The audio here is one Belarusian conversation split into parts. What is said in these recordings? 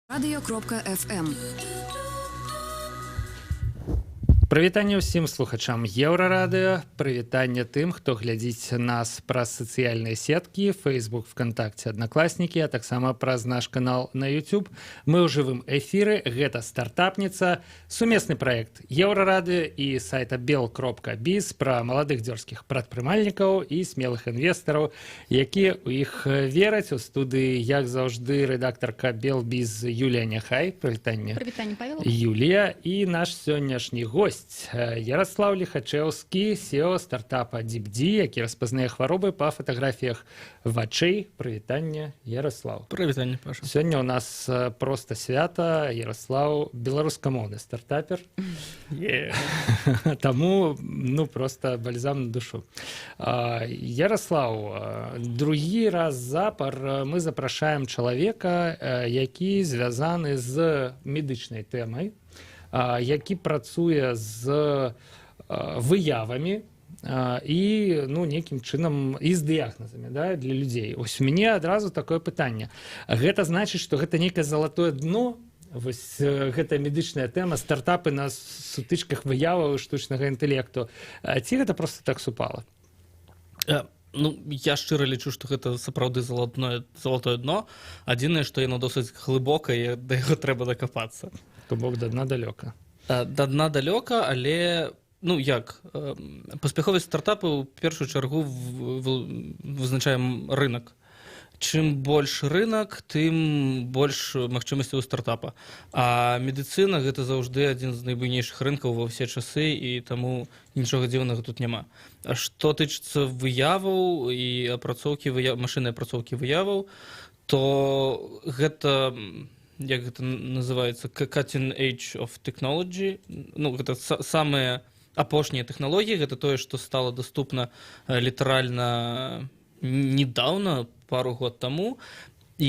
Radio.fm. Прывітанне ўсім слухачам Еўрарадыё, прывітанне тым, хто глядзіць нас праз сацыяльныя сеткі, Facebook, ВКонтакте, Аднакласнікі, а таксама праз наш канал на YouTube. Мы ў жывым эфіры, гэта стартапніца, сумесны праект Еўрарадыё і сайта bel.biz пра маладых дзёрзкіх прадпрымальнікаў і смелых інвестараў, якія ў іх вераць. У студыі, як заўжды, рэдактарка Белбіз Юлія Няхай. Прывітанне. Прывітанне, Павел. Юлія і наш сённяшні госць Ярослав Лихачевский, SEO стартапа DeepD, які распазнае хваробы па фатаграфіях вачэй. Прывітанне, Ярослав. Прывітанне, Паша. Сёння ў нас проста свята. Ярослав беларускамоўны стартапер. Таму, просто бальзам на душу. Ярослав, другі раз запар мы запрашаем чалавека, які звязаны з медычнай тэмай, які працуе з выявамі і нейкім чынам і з дыягназамі для людзей. Вось у мяне адразу такое пытанне. Гэта значыць, што гэта нейкае залатое дно, вось гэтая медычная тэма, стартапы на сутычках выяваў штучнага інтэлекту. Ці гэта проста так супала? Я шчыра лічу, што гэта сапраўды залатое дно. Адзінае, што яно досыць глыбокае, да яго трэба дакапацца. То бок да дна далёка. Да дна далёка, але паспяховасць стартапу ў першую чаргу вызначаем рынок. Чым больш рынок, тым больш магчымасцяў у стартапа. А медыцына гэта заўжды адзін з найбуйнейшых рынкаў ва ўсе часы, і таму нічога дзіўнага тут няма. А што тычыцца выяваў і машыннай апрацоўкі выяваў, то гэта, як гэта называецца, cutting edge of technology. Гэта самыя апошнія тэхналогіі, гэта тое, што стала даступна літаральна недаўна, пару год таму, і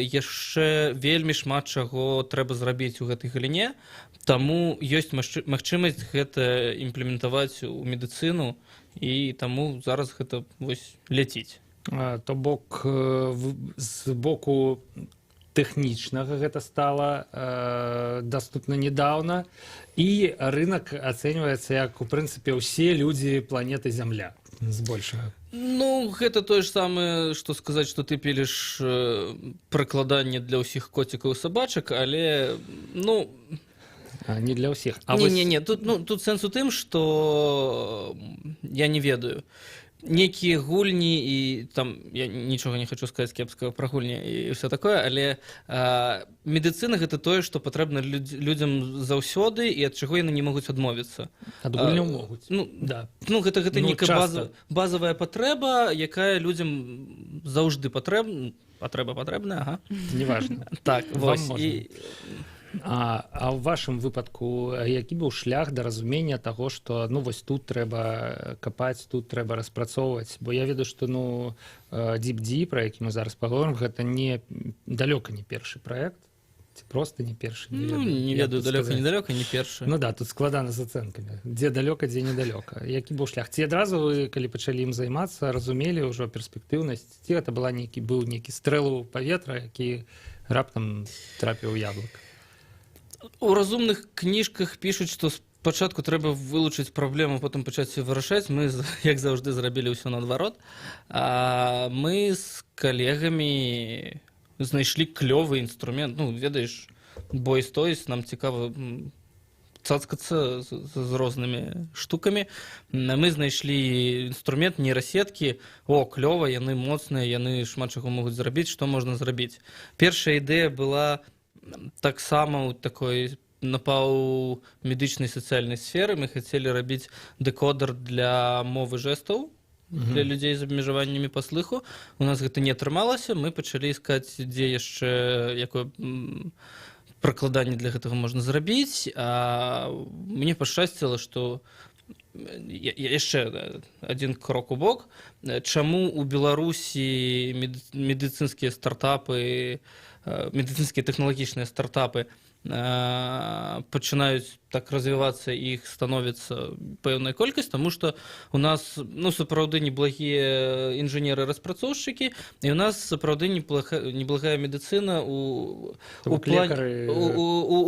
яшчэ вельмі шмат чаго трэба зрабіць у гэтай галіне, таму ёсць магчымасць гэта імплементаваць у медыцыну, і таму зараз гэта ляціць. То бок з боку тэхнічнага гэта стала даступна недаўна, і рынок ацэньваецца як, у прынцыпе, ўсе людзі планеты Зямля, збольшага. Гэта тое ж самае, што сказаць, што ты піліш прыкладанне для ўсіх коцікаў і сабачак, але, не для ўсіх. Не, тут сэнс у тым, што я не ведаю. Некія гульні, і там я нічога не хочу сказаць кепскага пра гульні і ўсё такое, але медыцына гэта тое, што патрэбна людзям заўсёды і ад чаго яны не могуць адмовіцца. Ад гульняў могуць. Гэта нейкая базавая патрэба, якая людзям заўжды патрэбная. Неважна. Так, вось. А ў вашым выпадку, які быў шлях да разумення таго, што вось тут трэба капаць, тут трэба распрацоўваць? Бо я ведаю, што DeepD, пра які мы зараз паговорым, гэта далёка не першы праект, ці проста не першы? Не ведаю, далёка не першы. Тут складана з ацэнкамі. Дзе далёка, дзе недалёка. Які быў шлях? Ці адразу вы, калі пачалі ім займацца, разумелі ўжо перспектыўнасць? Ці гэта быў нейкі стрэл у паветра, які раптам трапіў у яблык? У разумных кніжках пішуць, што спачатку трэба вылучыць праблему, потым пачаць вырашаць. Мы, як заўжды, зрабілі ўсё наадварот. Мы з калегамі знайшлі клёвы інструмент. Ведаеш, бой-стойс, нам цікава цацкацца з рознымі штукамі. Мы знайшлі інструмент, нейрасеткі. Клёва, яны моцныя, яны шмат чаго могуць зрабіць, што можна зрабіць. Першая ідэя была таксама ў такой напаўмедычнай сацыяльнай сферы. Мы хацелі рабіць дэкодер для мовы жэстаў, для людзей з абмежаваннямі па слыху. У нас гэта не атрымалася. Мы пачалі искаць, дзе яшчэ якое прыкладанне для гэтага можна зрабіць. А мне пашчасціла, што яшчэ адзін крок у бок. Чаму ў Беларусі медыцынскія стартапы, медыцынскія тэхналагічныя стартапы пачынаюць так развівацца, іх становіцца пэўная колькасць, таму што у нас сапраўды неблагія інжынеры-распрацоўшчыкі, і у нас сапраўды неблагая медыцына у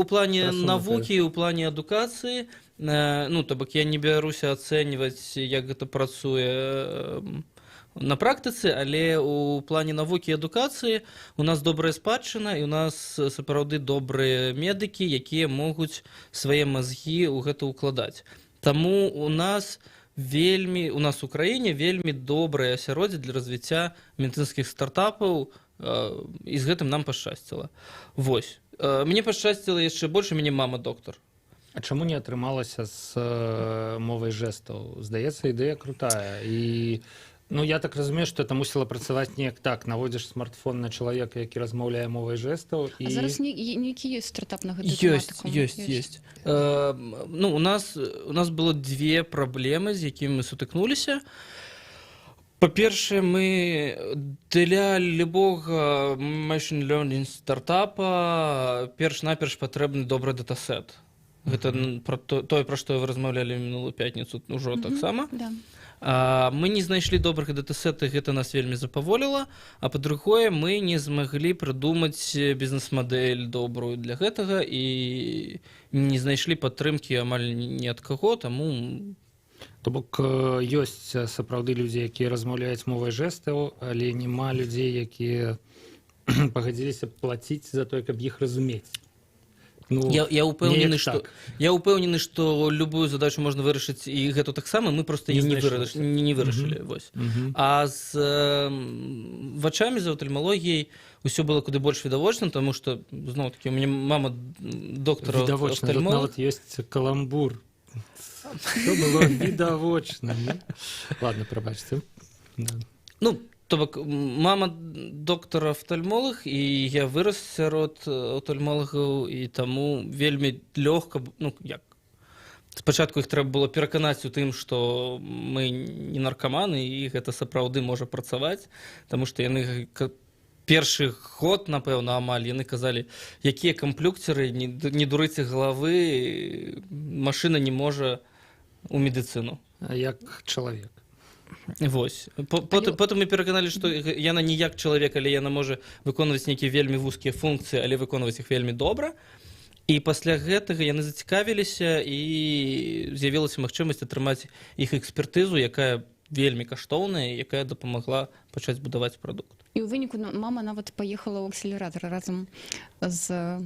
плане навукі, у плане адукацыі. То бок я не бяруся ацэньваць, як гэта працуе на практыцы, але у плане навукі і адукацыі у нас добрая спадчына, і у нас сапраўды добрыя медыкі, якія могуць свае мазгі ў гэта ўкладаць. Таму у нас у краіне вельмі добрае асяроддзе для развіцця медыцынскіх стартапаў, і з гэтым нам пашчасціла. Вось. Мне пашчасціла яшчэ больш, у мяне мама доктар. А чаму не атрымалася з мовай жэстаў? Здаецца, ідэя крутая. І я так разумею, што это мусіла працаваць неяк так. Наводзіш смартфон на чалавека, які размаўляе мовай жэстаў. А зараз нейкі ёсць стартап на гэтую тэматыку? Ёсць. У нас было две праблемы, з якімі мы сутыкнуліся. Па-першае, мы для любога machine learning стартапа перш-наперш патрэбны добры датасет. Гэта тое, пра што вы размаўлялі мінулую пятніцу ўжо таксама. Мы не знайшлі добрых датасет, і гэта нас вельмі запаволіла. А па-другое, мы не змаглі прыдумаць бізнес-мадэль добрую для гэтага і не знайшлі падтрымкі амаль ні ад каго, таму... То бок ёсць сапраўды людзі, якія размаўляюць мовай жэстаў, але няма людзей, якія пагадзіліся плаціць за тое, каб іх разумець. Я упэўнены, што любую задачу можна вырашыць, і гэту таксама, мы проста не вырашылі. А з вачамі, з офтальмалогіяй усё было куды больш відавочна, таму што, зноў-такі, у мяне мама доктара офтальмолог. Відавочна, тут нават ёсць каламбур. Што было відавочна. Ладно, прабачце. То бок, мама доктар офтальмолог, і я вырас сярод офтальмолагаў, і таму вельмі лёгка, спачатку іх трэба было пераканаць у тым, што мы не наркаманы, і гэта сапраўды можа працаваць, таму што яны першы год, напэўна, амаль, яны казалі, якія камплюкцеры, не дурыце галавы, машына не можа у медыцыну. А як чалавек? Вось. Потым мы пераканалі, што яна не як чалавек, але яна можа выконваць нейкія вельмі вузкія функцыі, але выконваць іх вельмі добра. І пасля гэтага яны зацікавіліся, і з'явілася магчымасць атрымаць іх экспертызу, якая вельмі каштоўная, якая дапамагла пачаць будаваць прадукт. І ў выніку мама нават паехала ў акселератар разам з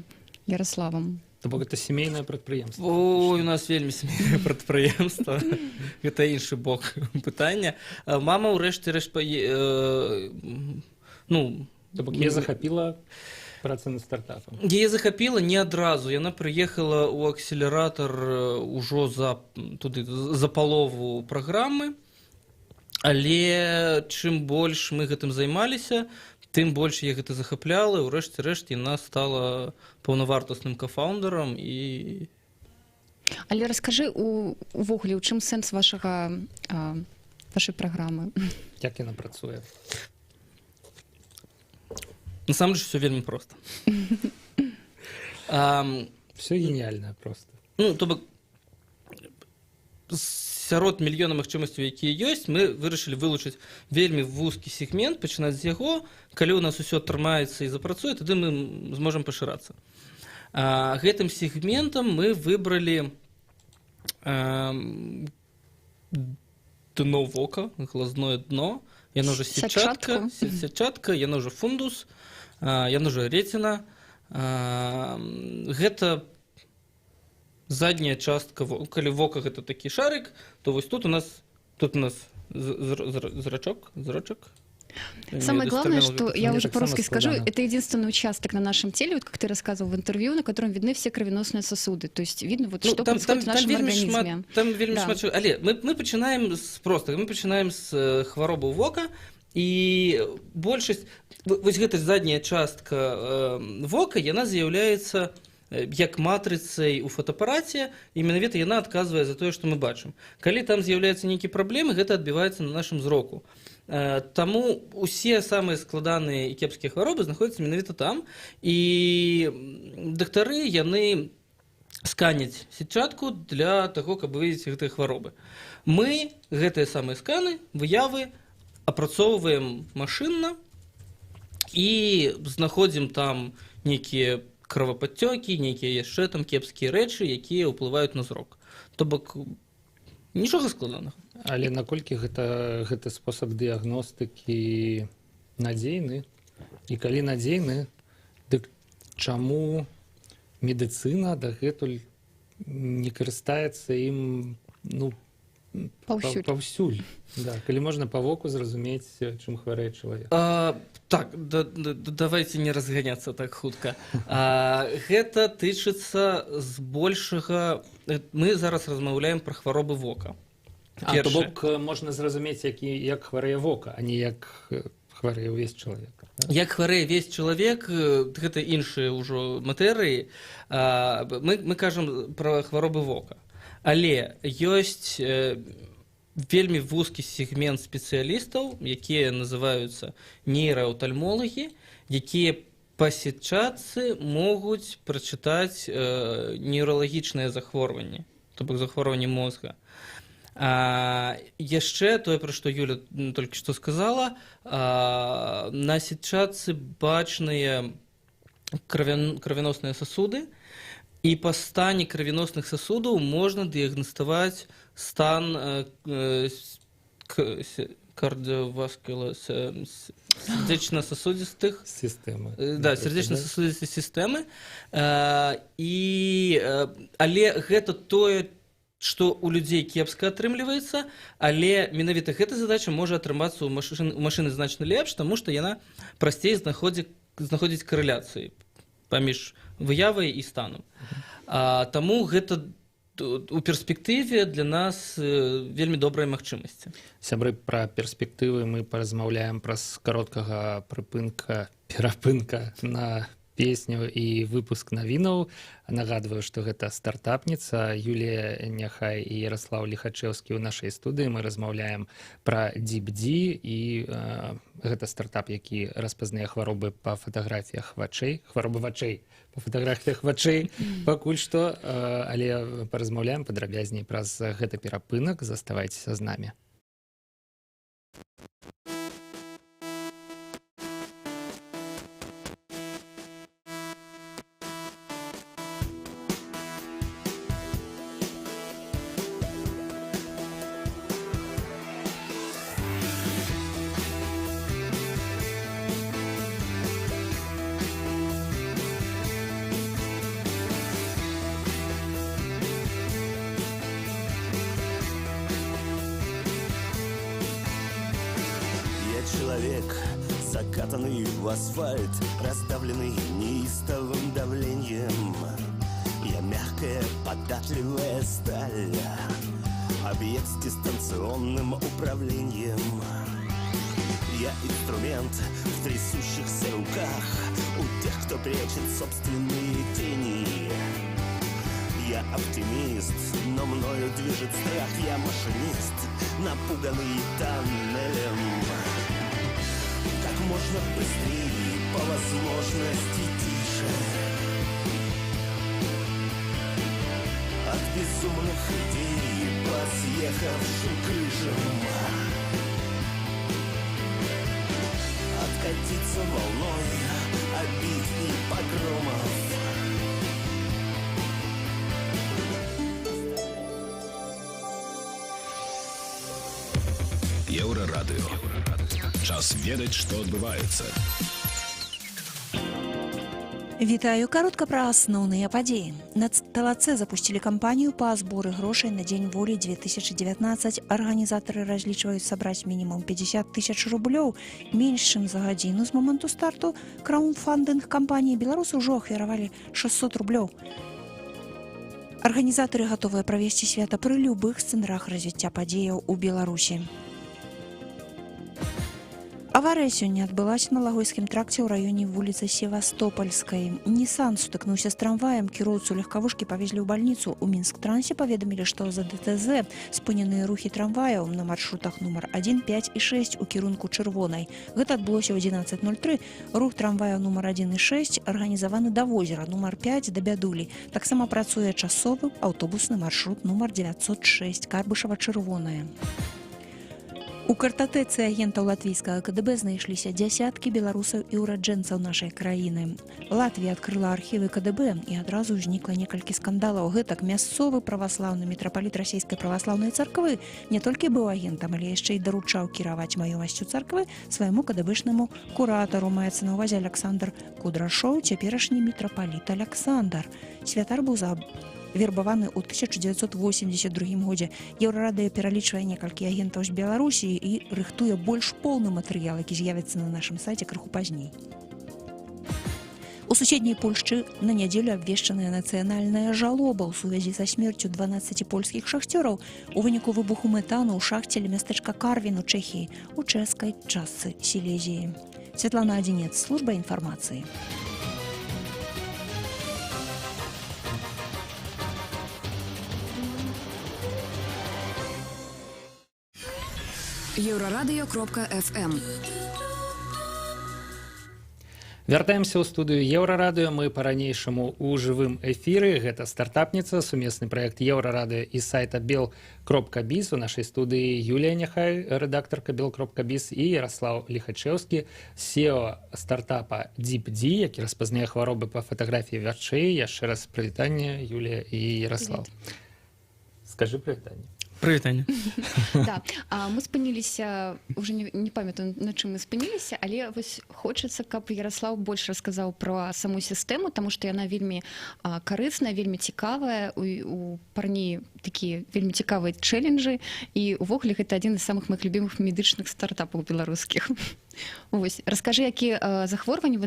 Ярославам. То бок гэта сямейнае прадпрыемства. Ой, у нас вельмі сямейнае прадпрыемства. Гэта іншы бок пытання. Мама ўрэшце рэшт То бок яе захапіла праца над стартапам. Яе захапіла не адразу. Яна прыехала ў акселератар ужо за палову праграмы. Але чым больш мы гэтым займаліся, тым больш я гэта захапляла, і ўрэшце рэшт яна стала паўнавартасным кафаундерам. Але раскажы увогуле, у чым сэнс вашай праграмы? Як яна працуе? Насамрэч, усё вельмі проста. Всё геніяльна проста. То бок, сярод мільёна магчымасцяў, якія ёсць, мы вырашылі вылучыць вельмі вузкі сегмент, пачынаць з яго. Калі ў нас усё атрымаецца і запрацуе, тады мы зможам пашырацца. Гэтым сегментам мы выбралі дно вока, глазное дно. Яно ўжо сетчатка, яно ўжо фундус, яно ўжо рэціна. Гэта задняя частка, калі вока гэта такі шарик, то вось тут у нас зрачок. Самое главное, что я уже по-русски скажу, это единственный участок на нашем теле, вот как ты рассказывал в интервью, на котором видны все кровеносные сосуды. То есть видно, вот, что происходит в нашем организме. Там вельмі шмат. Але мы пачынаем з простага, мы пачынаем з хваробы вока, і большасць, вось гэта задняя частка вока, яна з'яўляецца як матрыцай у фотоапараце, і менавіта яна адказвае за тое, што мы бачым. Калі там з'яўляюцца нейкія праблемы, гэта адбіваецца на нашым зроку. Таму усе самыя складаныя і кепскія хваробы знаходзяцца менавіта там, і дактары, яны сканяць сетчатку для таго, каб выявіць гэтыя хваробы. Мы гэтыя самыя сканы, выявы апрацоўваем машынна і знаходзім там нейкія кровападцёкі, нейкія яшчэ там кепскія рэчы, якія ўплываюць на зрок. То бок, нічога складанага. Але наколькі гэты спосаб дыягностыкі надзейны? І калі надзейны, дык чаму медыцына дагэтуль не карыстаецца ім, паўсюль? Да, калі можна па воку зразумець, чым хварэе чалавек. Так, давайте не разганяцца так хутка. Гэта тычыцца збольшага... Мы зараз размаўляем пра хваробы вока. То бок можна зразумець, як хварэе вока, а не як хварэе ўвесь чалавек. Як хварэе ўвесь чалавек, гэта іншыя ўжо матэрыі. Мы кажам пра хваробы вока. Але ёсць вельмі вузкі сегмент спецыялістаў, якія называюцца нейраафтальмолагі, якія па сетчатцы могуць прачытаць нейралагічныя захворванні, то бок захворванні мозга. Яшчэ тое, пра што Юля толькі што сказала, на сетчатцы бачныя крывяносныя сасуды, і па стане крывяносных сасудаў можна дыягнаставаць стан сэрдечна-сасудзістых сістэмы. Да, сэрдечна-сасудзістай сістэмы. Але гэта тое, што ў людзей кепска атрымліваецца, але менавіта гэта задача можа атрымацца ў машыны значна лепш, таму што яна прасцей знаходзіць карэляцыі паміж выявай і станам. Таму гэта у перспектыве для нас вельмі добрыя магчымасці. Сябры, пра перспектывы мы паразмаўляем праз кароткага перапынка на песню і выпуск навінаў. Нагадваю, што гэта стартапніца Юлія Няхай і Ярослаў Ліхачэўскі ў нашай студыі. Мы размаўляем пра DeepD, і гэта стартап, які распазнае хваробы па фатаграфіях вачэй, хваробы вачэй па фатаграфіях вачэй пакуль што, але паразмаўляем падрабязней праз гэты перапынак. Заставайцеся з намі. Человек, закатанный в асфальт, раздавленный неистовым давлением. Я мягкая, податливая сталь, объект с дистанционным управлением. Я инструмент в трясущихся руках у тех, кто прячет собственные тени. Я оптимист, но мною движет страх. Я машинист, напуганный тоннелем. Как можно быстрее, по возможности тише, от безумных идей по съехавшим крышам, откатиться волной обид и погромов. Еўрарадыё. Час ведаць, што адбываецца. Вітаю, каротка пра асноўныя падзеі. На ТЛЦ запусцілі кампанію па зборы грошай на Дзень волі 2019. Арганізатары разлічваюць сабраць мінімум 50 000 рублёў. Менш чым за гадзіну з моманту старту краундфандынг кампаніі беларусы ўжо ахвяравалі 600 рублёў. Арганізатары гатовыя правесці свята пры любых сцэнарах развіцця падзеяў у Беларусі. Аварыя сёння адбылася на Лагойскім тракце ў раёне вуліцы Севастопольскай. Нісан сутыкнуўся з трамваем, кіроўцу легкавушкі павезлі ў бальніцу. У Мінск-трансе паведамілі, што за ДТЗ спыненыя рухі трамваяў на маршрутах нумар 1, 5 і 6 у кірунку Чырвонай. Гэта адбылося ў 11:03. Рух трамвая нумар 1 і 6 арганізаваны да возера, нумар 5 да Бядулі. Таксама працуе часовы аўтобусны маршрут нумар 906 Карбышава-Чырвоная. У картатэцы агентаў латвійскага КДБ знайшліся дзясяткі беларусаў і ўраджэнцаў нашай краіны. Латвія адкрыла архівы КДБ і адразу ўзнікла некалькі скандалаў. Гэтак мясцовы праваслаўны мітрапаліт расійскай праваслаўнай царквы не толькі быў агентам, але яшчэ і даручаў кіраваць маёмасцю царквы свайму КДБшнаму куратару. Маецца на ўвазе Александр Кудрашоў, цяперашні мітрапаліт Александр. Святар быў вербаваны ў 1982 годзе. Еўрарадыё пералічвае некалькі агентаў з Беларусі і рыхтуе больш поўны матэрыял, які з'явіцца на нашым сайце крыху пазней. У суседняй Польшчы на нядзелю абвешчаная нацыянальная жалоба ў сувязі са смерцю 12 польскіх шахцёраў у выніку выбуху метану ў шахце ля мястэчка Карвін у Чэхіі, у чэшскай частцы Сілезіі. Святлана Адзінец, служба інфармацыі. Еўрарадыё.фм. Вяртаемся ў студыю Еўрарадыё. Мы па-ранейшаму ў жывым эфіры. Гэта стартапніца, сумесны праект Еўрарадыё і сайта bel.biz. У нашай студыі Юлія Няхай, рэдактарка bel.biz, і Яраслаў Ліхачэўскі, SEO стартапа DeepD, які распазнае хваробы па фатаграфіі вачэй. Яшчэ раз прывітанне, Юлія і Яраслаў. Скажы прывітанне. Прывітанне. Да, мы спыніліся, уже не памятаю, на чым мы спыніліся, але вось хочацца, каб Яраслаў больш расказаў пра саму сістэму, таму што яна вельмі карысная, вельмі цікавая, у парні такія вельмі цікавыя чэлленджы, і увогуле гэта адзін з самых маіх любімых медычных стартапаў беларускіх. Вось, раскажы, якія захворванні вы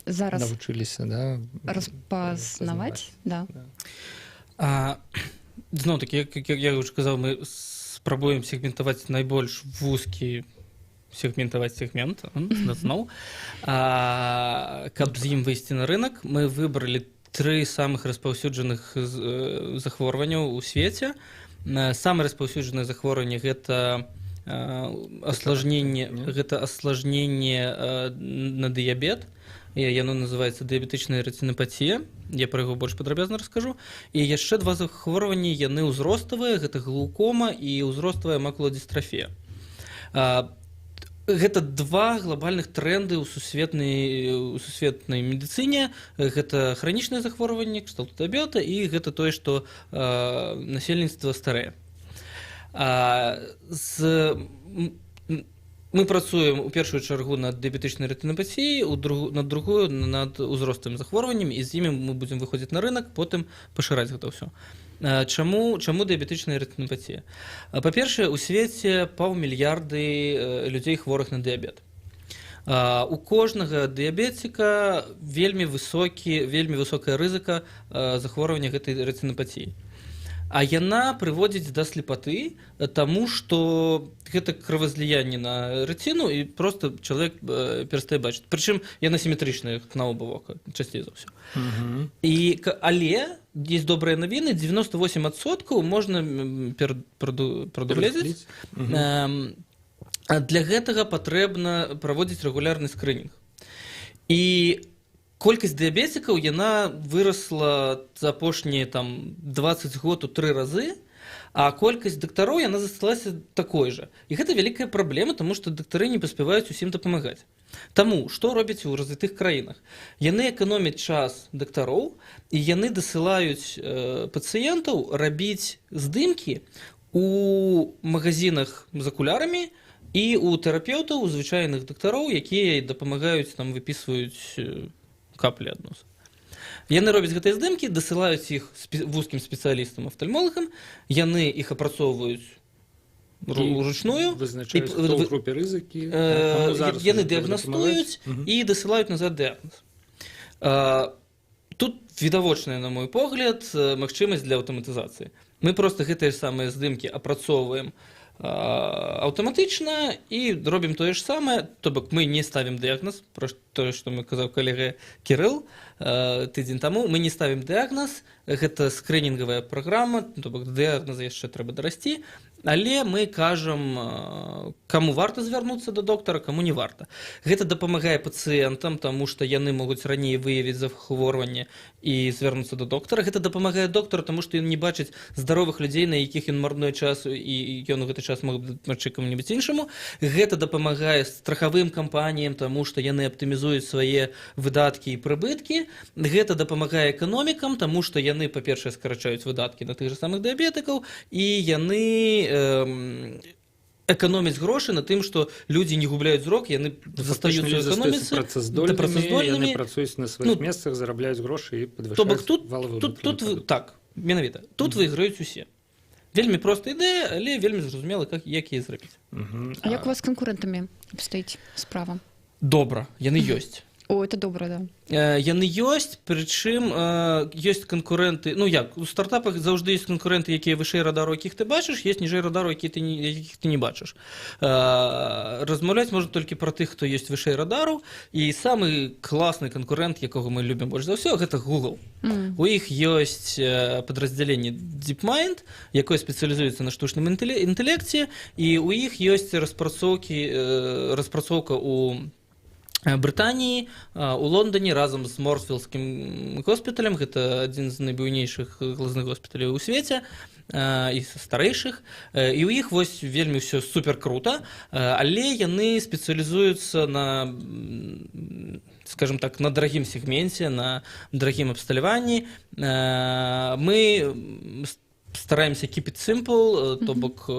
зараз навучыліся, да? Распазнаваць? Да. Зноў-такі, як я ўжо казаў, мы спрабуем сегментаваць найбольш вузкі сегмент, зноў. Каб з ім выйсці на рынок, мы выбралі 3 самых распаўсюджаных захворванняў у свеце. Самае распаўсюджанае захворванне – гэта асложненне на дыябет. Яно называецца дыябетычная рэцінапатія. Я пра яго больш падрабязна раскажу. І яшчэ 2 захворванні, яны ўзроставыя, гэта глаукома і ўзроставая макуладыстрафія. Гэта 2 глобальных тренды ў сусветнай медыцыне. Гэта хранічнае захворванне, кшталту дыябета, і гэта тое, што насельніцтва старэе. Мы працуем у першую чаргу над дыябетычнай рэцінапатіяй, над другую над узроставым захворваннем, і з імі мы будзем выходзіць на рынок, потым пашыраць гэта ўсё. Чаму дыябетычная рэцінапатія? Па-першае, у свеце 500 мільярды людзей хворых на дыябет. У кожнага дыябетіка вельмі высокая рызыка захворвання гэтай рэцінапатіі. А яна прыводзіць да слепаты, таму што гэта кровазліянне на рэціну, і просто чалавек перастае бачыць. Прычым яна сіметрычная на оба вока, часцей за ўсё. Але ёсць добрыя навіны, 98% можна прадугледзець. Для гэтага патрэбна праводзіць рэгулярны скрынінг. І колькасць дыябетикаў яна вырасла за апошнія 20 год у 3 разы, а колькасць дактароў яна засталася такой жа. І гэта вялікая праблема, таму што дактары не паспяваюць усім дапамагаць. Таму, што робяць у развітых краінах? Яны эканомяць час дактароў, і яны дасылаюць пацыентаў рабіць здымкі у магазинах з акулярамі і у тэрапеўтаў, у звычайных дактароў, якія дапамагаюць, выпісваюць каплі ад носа. Яны робяць гэтыя здымкі, дасылаюць іх вузкім спецыялістам, афтальмолагам, яны іх апрацоўваюць уручную, вызначаюць, хто ў групе рызыкі, яны дыягнастуюць і дасылаюць назад дыягназ. Тут відавочная, на мой погляд, магчымасць для аўтаматызацыі. Мы проста гэтыя самыя здымкі апрацоўваем аўтаматычна і робім тое ж самае, то бок мы не ставім дыягназ, пра тое, што мы казаў калега Кірыл тыдзень таму, мы не ставім дыягназ, гэта скрынінгавая праграма, то бок дыягназа яшчэ трэба дарасці, але мы кажам, каму варта звярнуцца да доктара, каму не варта. Гэта дапамагае пацыентам, таму што яны могуць раней выявіць захворванне і звярнуцца да доктара. Гэта дапамагае доктару, таму што ён не бачыць здаровых людзей, на якіх ён марнуе час, і ён у гэты час мог дапамагчы каму-небудзь іншаму. Гэта дапамагае страхавым кампаніям, таму што яны аптымізуюць свае выдаткі і прыбыткі. Гэта дапамагае эканомікам, таму што яны, па-першае, скарачаюць выдаткі на тых жа самых дыябетыкаў, і яны эканоміць грошы на тым, што людзі не губляюць зрок, яны застаюцца ў эканоміцы, працаздольнымі, яны працуюць на сваіх месцах, зарабляюць грошы і падвышаюць валавы ўнутраны прадукт. Так, менавіта. Тут выйграюць усе. Вельмі простая ідэя, але вельмі зразумела, як яе зрабіць. А як у вас з канкурэнтамі абстаіць справа? Добра, яны ёсць. О, это добра, да. Яны ёсць, прычым ёсць канкурэнты, ну як, у стартапах заўжды ёсць канкурэнты, якія вышэй радару, якіх ты бачыш, ёсць ніжэй радару, якіх ты не бачыш. Размаўляць можна толькі пра тых, хто ёсць вышэй радару, і самы класны канкурэнт, якога мы любім больш за ўсё, гэта Google. У іх ёсць падраздзяленне DeepMind, якое спецыялізуецца на штучным інтэлекце, і у іх ёсць распрацоўка у Брытаніі, у Лондоне разам з Морсфілдскім госпіталем, гэта адзін з найбуйнейшых глазных госпіталяў у свеце і старэйшых, і ў іх вось вельмі ўсё супер крута, але яны спецыялізуюцца на, скажем так, на дарагім сегменце, на дарагім абсталяванні. Мы стараемся keep it simple, то бок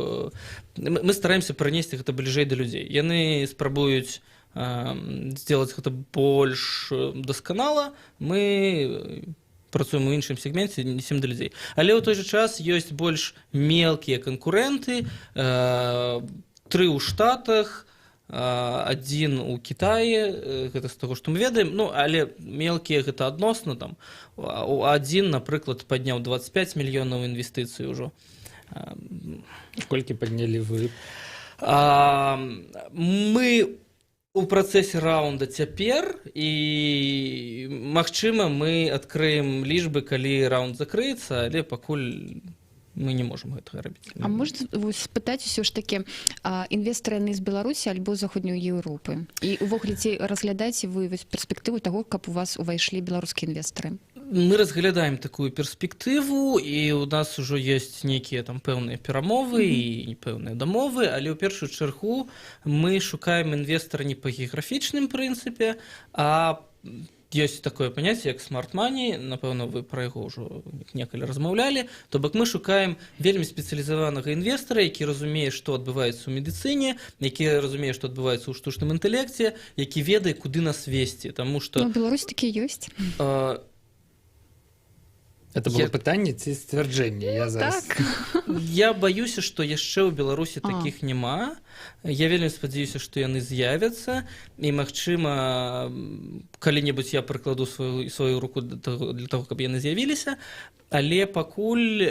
мы стараемся прынесці гэта бліжэй да людзей. Яны спрабуюць сделать гэта больш дасканала, мы працуем у іншым сегменце, несем да людзей. Але ў той жа час ёсць больш мелкія канкурэнты, 3 ў Штатах, 1 у Кітаі, гэта з таго, што мы ведаем, ну, але мелкія гэта адносна, там, адзін, напрыклад, падняў 25 мільёнаў інвестыцый ўжо. Колькі паднялі вы? Мы у працэсе раунда цяпер, і, магчыма, мы адкрыем лічбы, калі раунд закрыецца, але пакуль мы не можам гэтага рабіць. А можна спытаць усё ж такі, інвестары яны з Беларусі альбо з заходняй Еўропы? І увогуле ці разглядаеце вы перспектыву таго, каб у вас увайшлі беларускія інвестары? Мы разглядаем такую перспектыву, і у нас ужо ёсць нейкія там пэўныя перамовы і пэўныя дамовы, але ў першую чаргу мы шукаем інвестара не па геаграфічным прынцыпе, а ёсць такое паняцце, як smart money, напэўна, вы пра яго ўжо некалі размаўлялі, то бок мы шукаем вельмі спецыялізаванага інвестара, які разумее, што адбываецца ў медыцыне, які разумее, што адбываецца ў штучным інтэлекце, які ведае, куды нас весці, таму што... Ну, Беларусь такія ёсць. Это было пытанне ці сцвярджэнне? Я баюся, што яшчэ ў Беларусі такіх няма. Я вельмі спадзяюся, што яны з'явяцца, і, магчыма, калі-небудзь я прыкладу сваю руку для таго, каб яны з'явіліся, але пакуль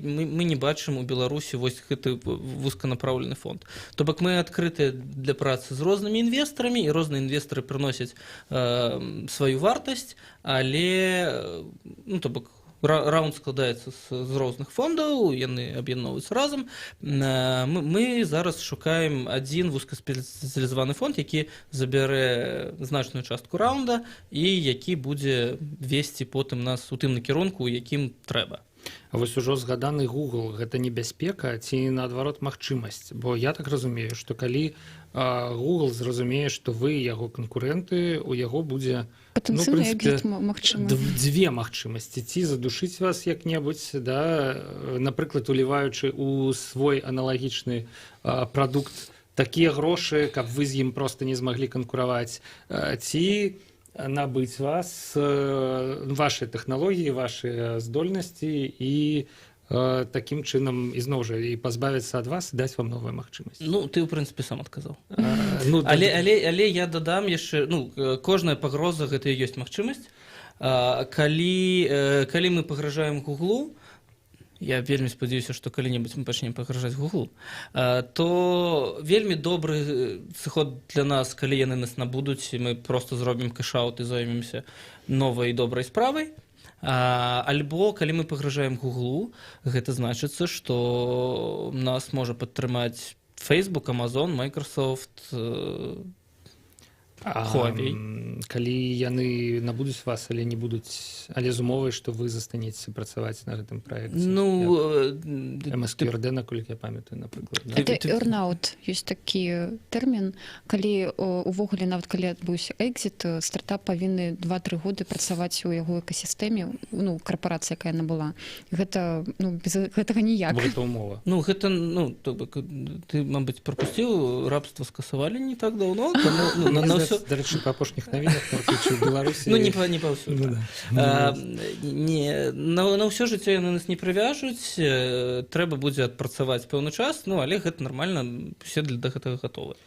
мы не бачым у Беларусі вось гэты вузканапраўлены фонд. То бок мы адкрытыя для працы з рознымі інвестарамі, і розныя інвестары прыносяць сваю вартасць, але, ну, то бок, раунд складаецца з розных фондаў, яны аб'ядноўваюцца разам. Мы зараз шукаем адзін вузкаспецыялізаваны фонд, які забярэ значную частку раунда і які будзе весці потым нас у тым накірунку, у якім трэба. А вось ужо згаданы Google, гэта небяспека ці, наадварот, магчымасць? Бо я так разумею, што калі Google зразумее, што вы яго канкурэнты, у яго будзе, ну, в прынцыпе, дзве магчымасці. Ці задушыць вас як-небудзь, да, напрыклад, уліваючы ў свой аналагічны прадукт такія грошы, каб вы з ім проста не змаглі канкураваць, ці набыць вас, ваши тэхналогіі, ваши здольнасці і такім чынам ізноў жа і пазбавіцца ад вас і даць вам новую магчымасць. Ну, ты, ў прынцыпе, сам адказаў. Але я дадам яшчэ, ну, кожная пагроза гэта і ёсць магчымасць. Калі мы пагражаем Гуглу, я вельмі спадзяюся, што калі-небудзь мы пачнем пагражаць Гуглу, то вельмі добры сыход для нас, калі яны нас набудуць, мы просто зробім кэш-аут і зоймемся новай добрай справай. Альбо калі мы пагражаем Гуглу, гэта значыцца, што нас можа падтрымаць Facebook, Amazon, Microsoft, Huawei. Калі яны набудуць вас, але не будуць, але з умовай, што вы застанецеся працаваць на гэтым праекце. MSQRD, наколькі я памятаю, напрыклад. Это earn-out, ёсць такі тэрмін, калі увогуле, нават калі адбыўся экзіт, стартап павінны 2-3 годы працаваць у яго экасістэме, карпорацыя, якая яна была. Гэта, без гэтага ніяк. Гэта умова. Гэта, ты, мабыць, прапусціў, рабства скасавалі не так даўно, Дарэчы, па апошніх навінах у Беларусі... Не паўсюль. На ўсё жыццё яны нас не прывяжуць, трэба будзе адпрацаваць пэўны час, але гэта нармальна, усе да гэтага гатовы.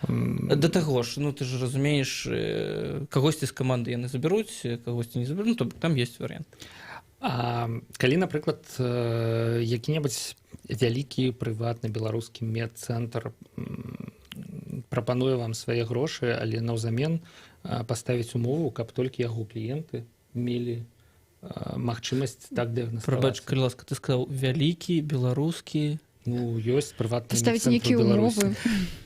Да таго ж, ты ж разумееш, кагосьці з каманды яны забяруць, кагосьці не забяруць, там ёсць варыянт. Калі, напрыклад, які-небудзь вялікі прыватны беларускі медцэнтр прапануе вам свае грошы, але наўзамен паставіць умову, каб толькі яго кліенты мелі магчымасць так дыягнаставаць. Прабач, калі ласка, ты сказаў вялікі, беларускі... ёсць прыватны паставіць нейкія умовы.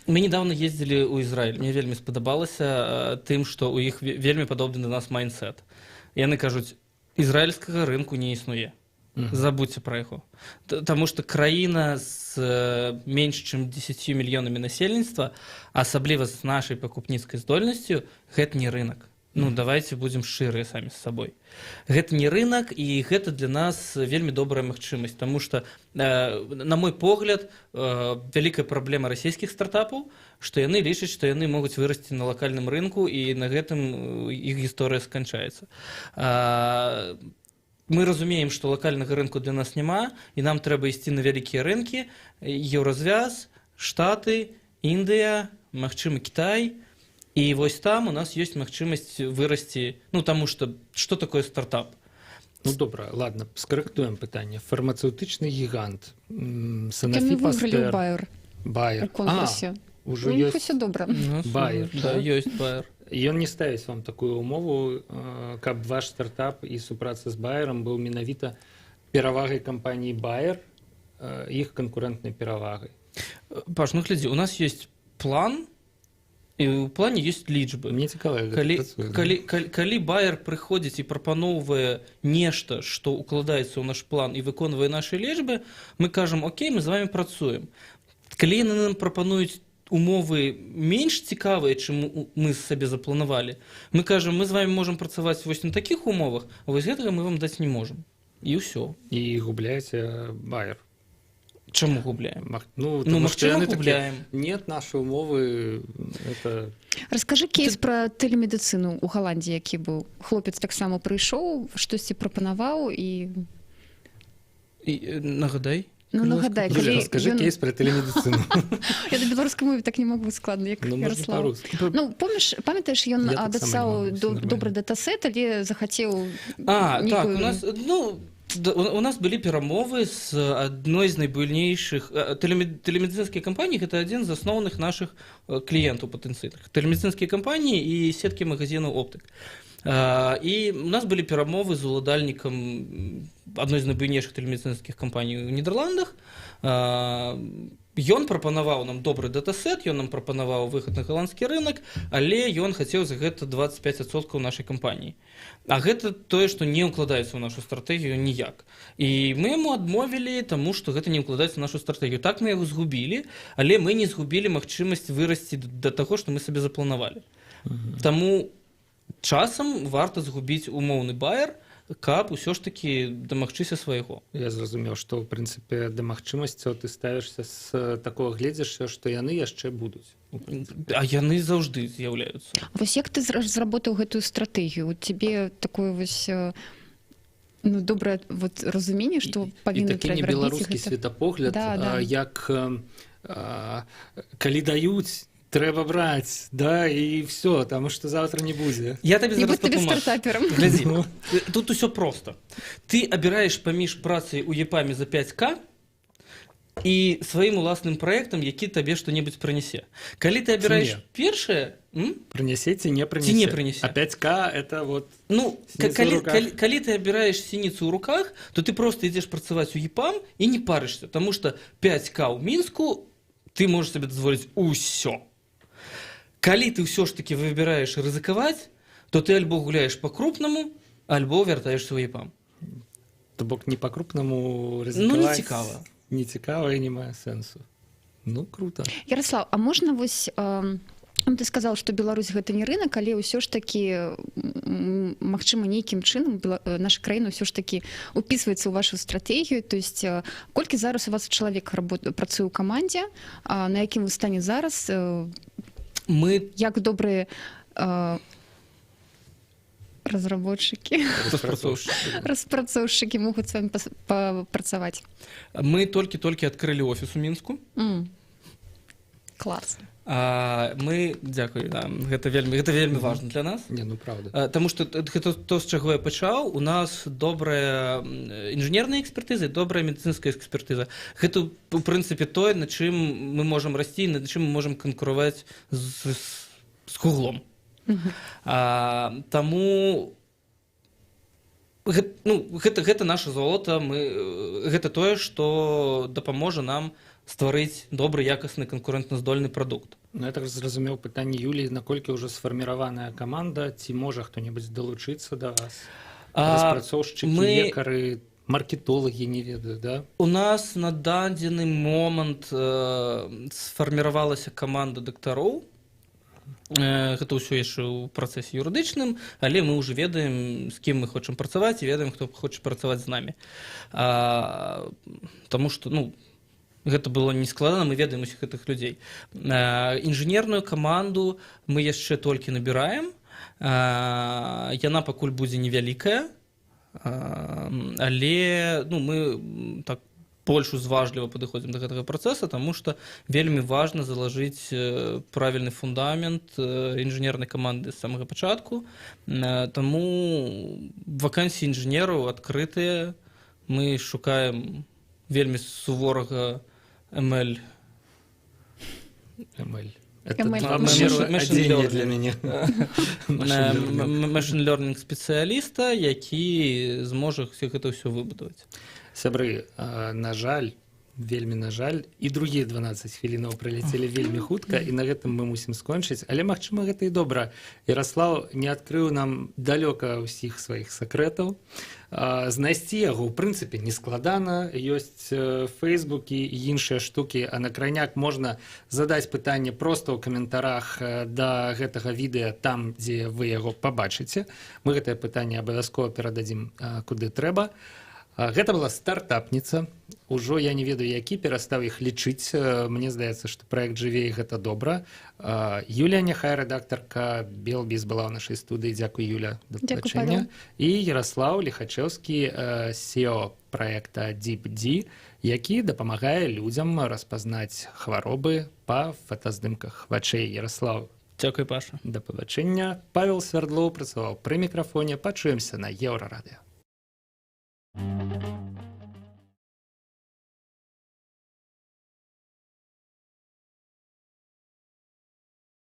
Мы недавно ездзілі ў Ізраіль. Мне вельмі спадабалася тым, што ў іх вельмі падобны на нас майндсет. Яны кажуць, ізраільскага рынку не існуе. Забудьце пра яго. Таму што краіна з менш чым 10 мільёнамі насельніцтва, асабліва з нашай пакупніцкай здольнасцю, гэта не рынак. Давайте будзем шчырыя самі з сабой. Гэта не рынак, і гэта для нас вельмі добрая магчымасць, таму што, на мой погляд, вялікая праблема расійскіх стартапаў, што яны лічаць, што яны могуць вырасці на лакальным рынку, і на гэтым іх гісторыя сканчаецца. Мы разумеем, што лакальнага рынку для нас няма, і нам трэба ісці на вялікія рынкі, Еўразвяз, Штаты, Індыя, магчыма, Кітай. І вось там у нас ёсць магчымасць вырасці, таму што такое стартап? Добра, ладно, скарэктуем пытанне. Фармацэўтычны гігант, Яны Sanofi выйгралі Pasteur. Bayer у конкурсе. Ужо ёсць добра. Bayer. Да, ёсць Bayer. Ён не ставіць вам такую умову, каб ваш стартап і супраца з Байером быў менавіта перавагай кампаніі Bayer, іх канкурэнтнай перавагай. Паш, глядзі, у нас ёсць план, і ў плане ёсць лічбы. Мне цікава, калі Bayer прыходзіць і прапаноўвае нешта, што укладаецца ў наш план і выконвае нашы лічбы, мы кажам, окей, мы з вами працуем. Калі яны нам прапануюць умовы менш цікавыя, чым мы сабе запланавалі, мы кажам, мы з вами можам працаваць вось на такіх умовах, а вось гэтага мы вам даць не можам. І ўсё. І губляеце Bayer. Чаму губляем? Магчыма, губляем. Нет, наши умовы... Раскажы кейс пра тэлемедыцыну ў Галандіі, які быў. Хлопец таксама прыйшоў, штосьці прапанаваў і... Нагадай. Нагадай, скажи кейс пра тэлемедыцыну. Я на беларускай мове так не магу складна, як Ярослав. Памятаеш, ён абяцаў добры датасет, але захацеў... Так, у нас былі перамовы з адной з найбуйнейшых... Тэлемедыцынскія кампаніі – гэта адзін з асноўных нашых кліентаў патэнцыйных. Тэлемедыцынскія кампаніі і сеткі магазінаў оптык. І у нас былі перамовы з уладальнікам адной з найбуйнейшых тэлемедыцынскіх кампаній у Нідерландах. Ён прапанаваў нам добры датасет, ён нам прапанаваў выхад на галандскі рынак, але ён хацеў за гэта 25% нашай кампаніі. А гэта тое, што не ўкладаецца ў нашу стратэгію ніяк. І мы яму адмовілі, таму што гэта не ўкладаецца ў нашу стратэгію. Так мы яго згубілі, але мы не згубілі магчымасць вырасці да таго, што мы сабе запланавалі. Таму часам варта згубіць умоўны Bayer, каб усё ж такі дамагчыся свайго. Я зразумеў, што, ў прынцыпе, да магчымасцяў ты ставішся з такога гледзяшся, што яны яшчэ будуць. А яны заўжды з'яўляюцца. Вось як ты зработаў гэтую стратэгію? У цябе такое вось добрае разуменне, што павінны трэба рабіць. І такі не беларускі светапогляд, як калі даюць, трэба браць, да, і все, таму што заўтра не будзе. Я табе Не зараз будь табе патлумачу. стартапером. Глядзі, тут усё проста. Ты абіраеш паміж працай у ЕПАМе за 5К і сваім уласным праектам, які табе што-небудзь прынясе. Калі ты абіраеш не. першае, Прынясе ці не прынясе? Ці не прынясе. А 5К это вот ну, Сініца ў руках. калі ты абіраеш сініцу ў руках, то ты проста ідзеш працаваць у ЕПАМ і не парышся, таму што 5К ў Мінску ты можаш сабе дазволіць усё. Калі ты ўсё ж такі выбіраеш рызыкаваць, то ты альбо гуляеш па-крупнаму, альбо вяртаешся ў ЕПАМ. То бок не па-крупнаму Ну, рызыкаваць. не цікава. Не цікава і не мае сэнсу. Ну, круто. Ярослав, а можна вось ты сказал, што Беларусь гэта не рынок, але ўсё ж такі магчыма нейкім чынам наша краіна ўсё ж такі упісваецца ў вашу стратэгію, то есть колькі зараз у вас чалавек працуе ў камандзе, на якім вы стане зараз, Мы як добрыя разработчыкі, распрацоўшчыкі могуць з вами папрацаваць? Мы толькі адкрылі офіс у Мінску. Клас. Мы дзякуй, да, гэта вельмі важна для нас. Не, ну правда. Таму што гэта то, з чаго я пачаў. У нас добрая інжынерная экспертыза і добрая медыцынская экспертыза. Гэта у прынцыпе тое, на чым мы можам расці, на чым мы можам канкураваць з Гуглом. Таму гэта наша золата, гэта тое, што дапаможа нам стварыць добры, якасны, канкурэнтназдольны прадукт. Ну, я так зразумеў пытанне Юліі, наколькі ўжо сфарміраваная каманда, ці можа хто-небудзь далучыцца да вас? Распрацоўшчыкі, лекары, маркетолагі, не ведаю, да? У нас на дадзены момант сфарміравалася каманда дактароў. Гэта ўсё яшчэ ў працэсе юрыдычным, але мы ўжо ведаем, з кім мы хочам працаваць, і ведаем, хто хоча працаваць з намі. Таму што, гэта было нескладана, мы ведаем усіх гэтых людзей. Інжынерную каманду мы яшчэ толькі набіраем. Яна пакуль будзе невялікая, але мы так больш узважліва падыходзім да гэтага працэса, таму што вельмі важна залажыць правільны фундамент інжынернай каманды з самага пачатку. Таму вакансіі інжынераў адкрытыя. Мы шукаем вельмі суворага ML. Это ML. два Machine адзення learning. для мяне. Machine learning спецыяліста, які зможа гэта ўсё выбудаваць. Сябры, на жаль, вельмі на жаль, і другія 12 хвілінаў прыляцелі вельмі хутка, і на гэтым мы мусім скончыць, але магчыма гэта і добра. Ярослаў не адкрыў нам далёка ўсіх сваіх сакрэтаў. Знайсці яго ў прынцыпе не складана, ёсць фэйсбукі і іншыя штукі, а на крайняк можна задаць пытанне проста ў каментарах да гэтага відэа там, дзе вы яго пабачыце. Мы гэтае пытанне абавязкова перададзім куды трэба. Гэта была стартапніца. Ужо я не ведаю, які, перастаў іх лічыць. Мне здаецца, што праект жыве і гэта добра. Юлія Няхай, рэдактарка Белбіз, была ў нашай студыі. Дзякуй, Юля, да пабачэння. І Ярослаў Ліхачэўскі, SEO праекта DeepD, які дапамагае людзям распазнаць хваробы па фотаздымках вачэй. Ярослаў, Дзякуй, Паша. да пабачэння. Павел Свярдлоў працаваў пры мікрафоне. Пачуемся на Еўрарадыё.